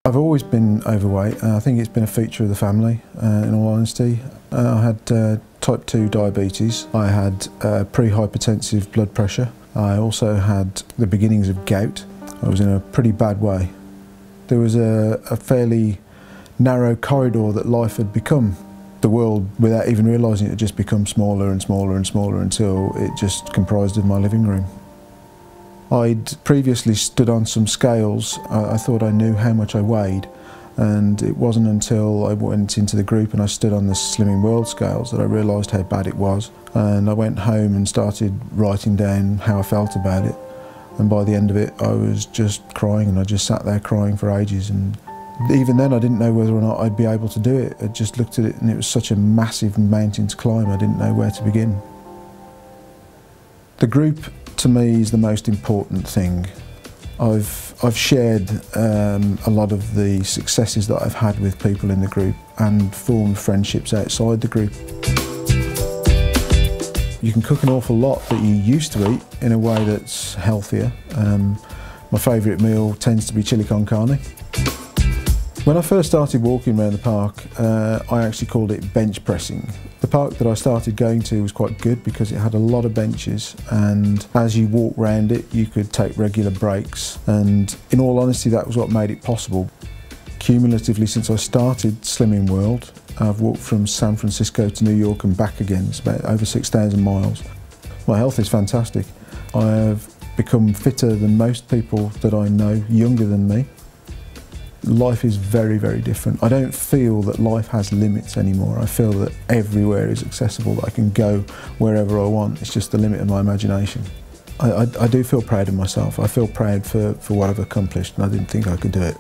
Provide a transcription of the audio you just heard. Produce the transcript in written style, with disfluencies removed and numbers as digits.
I've always been overweight, and I think it's been a feature of the family, in all honesty. I had type 2 diabetes, I had pre-hypertensive blood pressure, I also had the beginnings of gout. I was in a pretty bad way. There was a fairly narrow corridor that life had become. The world, without even realising it, had just become smaller and smaller and smaller until it just comprised of my living room. I'd previously stood on some scales. I thought I knew how much I weighed, and it wasn't until I went into the group and I stood on the Slimming World scales that I realised how bad it was. And I went home and started writing down how I felt about it, and by the end of it I was just crying, and I just sat there crying for ages. And even then I didn't know whether or not I'd be able to do it. I just looked at it and it was such a massive mountain to climb, I didn't know where to begin. The group to me is the most important thing. I've shared a lot of the successes that I've had with people in the group and formed friendships outside the group. You can cook an awful lot that you used to eat in a way that's healthier. My favourite meal tends to be chili con carne. When I first started walking around the park, I actually called it bench pressing. The park that I started going to was quite good because it had a lot of benches, and as you walked around it you could take regular breaks, and in all honesty that was what made it possible. Cumulatively, since I started Slimming World, I've walked from San Francisco to New York and back again. It's about over 6,000 miles. My health is fantastic. I have become fitter than most people that I know, younger than me. Life is very, very different. I don't feel that life has limits anymore. I feel that everywhere is accessible, that I can go wherever I want. It's just the limit of my imagination. I do feel proud of myself. I feel proud for what I've accomplished, and I didn't think I could do it.